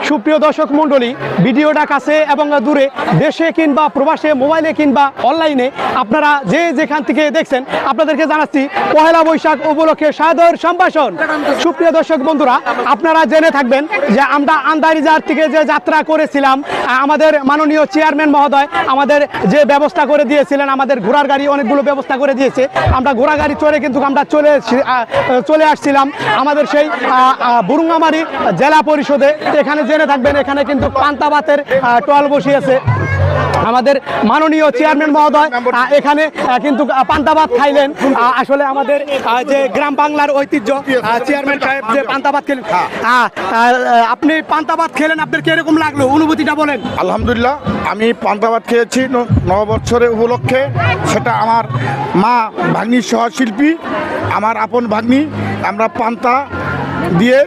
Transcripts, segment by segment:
সুপ্রিয় দর্শক মণ্ডলী, ভিডিওটা কাছে এবং দূরে, দেশে কিংবা প্রবাসে, মোবাইলে কিংবা অনলাইনে আপনারা যে যেখান থেকে দেখছেন, আপনাদেরকে জানাচ্ছি পহেলা বৈশাখ উপলক্ষে সাদর সম্ভাষণ। সুপ্রিয় দর্শক বন্ধুরা, আপনারা জেনে থাকবেন যে আমরা আন্দারিজার থেকে যে যাত্রা করেছিলাম, আমাদের মাননীয় চেয়ারম্যান মহোদয় আমাদের যে ব্যবস্থা করে দিয়েছিলেন, আমাদের ঘোড়ার গাড়ি অনেকগুলো ব্যবস্থা করে দিয়েছে। আমরা ঘোড়া গাড়ি চড়ে কিন্তু আমরা চলে আসছিলাম আমাদের সেই বুরুঙ্গামারি জেলা পরিষদে। এখানে জেনে থাকবেন, এখানে কিন্তু পান্তা ভাতের টল বসিয়েছে আমাদের মাননীয় চেয়ারম্যান মহোদয়। এখানে কিন্তু পান্তা ভাত খাইলেন। আসলে আমাদের যে গ্রাম বাংলার ঐতিহ্য, চেয়ারম্যান সাহেব যে পান্তা ভাত খেলেন, আপনি পান্তা ভাত খেলেন, আপনার কিরকম লাগলো, অনুভূতিটা বলেন। আলহামদুলিল্লাহ, আমি পান্তা ভাত খেয়েছি নববৎসরের উপলক্ষে। সেটা আমার মা ভাগ্নি সহশিল্পী, আমার আপন ভাগ্নি। আমরা পান্তা দিয়ে,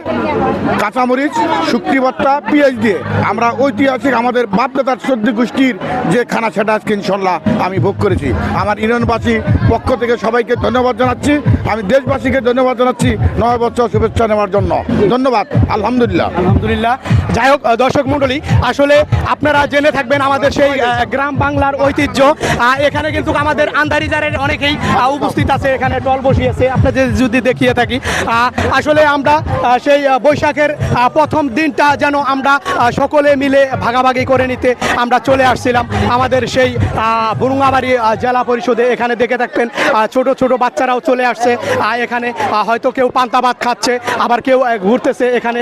কাঁচামরিচ, শুকনি ভর্তা, পেঁয়াজ দিয়ে আমরা ঐতিহাসিক আমাদের বাপদাদার সদ্য গোষ্ঠীর যে খানা, সেটা আজকে ইনশাল্লাহ আমি ভোগ করেছি। আমার ইউনিয়নবাসী পক্ষ থেকে সবাইকে ধন্যবাদ জানাচ্ছি। আমি দেশবাসীকে ধন্যবাদ জানাচ্ছি নববৎসর শুভেচ্ছা নেওয়ার জন্য। ধন্যবাদ। আলহামদুলিল্লাহ। আলহামদুলিল্লাহ। যাই হোক দর্শক মণ্ডলী, আসলে আপনারা জেনে থাকবেন আমাদের সেই গ্রাম বাংলার ঐতিহ্য। এখানে কিন্তু আমাদের আন্দারিজারের অনেকেই উপস্থিত আছে, এখানে টল বসিয়েছে আপনাদের যদি দেখিয়ে থাকি। আসলে আমরা সেই বৈশাখের প্রথম দিনটা যেন আমরা সকলে মিলে ভাগাভাগি করে নিতে আমরা চলে আসছিলাম আমাদের সেই বুরুঙ্গাবাড়ি জেলা পরিষদে। এখানে দেখে থাকবেন ছোট ছোট বাচ্চারাও চলে আসছে। এখানে হয়তো কেউ পান্তা ভাত খাচ্ছে, আবার কেউ ঘুরতেছে। এখানে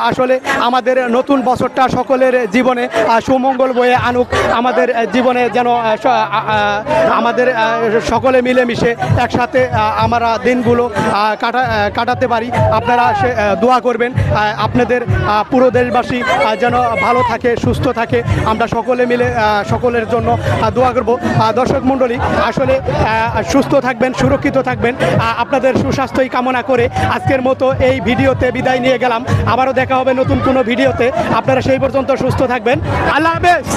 আসলে আমাদের নতুন বছরটা সকলের জীবনে সুমঙ্গল বয়ে আনুক, আমাদের জীবনে যেন আমাদের সকলে মিলেমিশে একসাথে আমরা দিনগুলো কাটাতে পারি। আপনারা দোয়া করবেন, আপনাদের পুরো দেশবাসী যেন ভালো থাকে, সুস্থ থাকে। আমরা সকলে মিলে সকলের জন্য দোয়া করব। দর্শক মণ্ডলী, আসলে সুস্থ থাকবেন, সুরক্ষিত থাকবেন, আপনাদের সুস্বাস্থ্যই কামনা করে আজকের মতো এই ভিডিওতে বিদায় নিয়ে গেলাম। আবারও দেখা হবে নতুন কোনো ভিডিওতে। আপনারা সেই পর্যন্ত সুস্থ থাকবেন। আল্লাহ হাফেজ।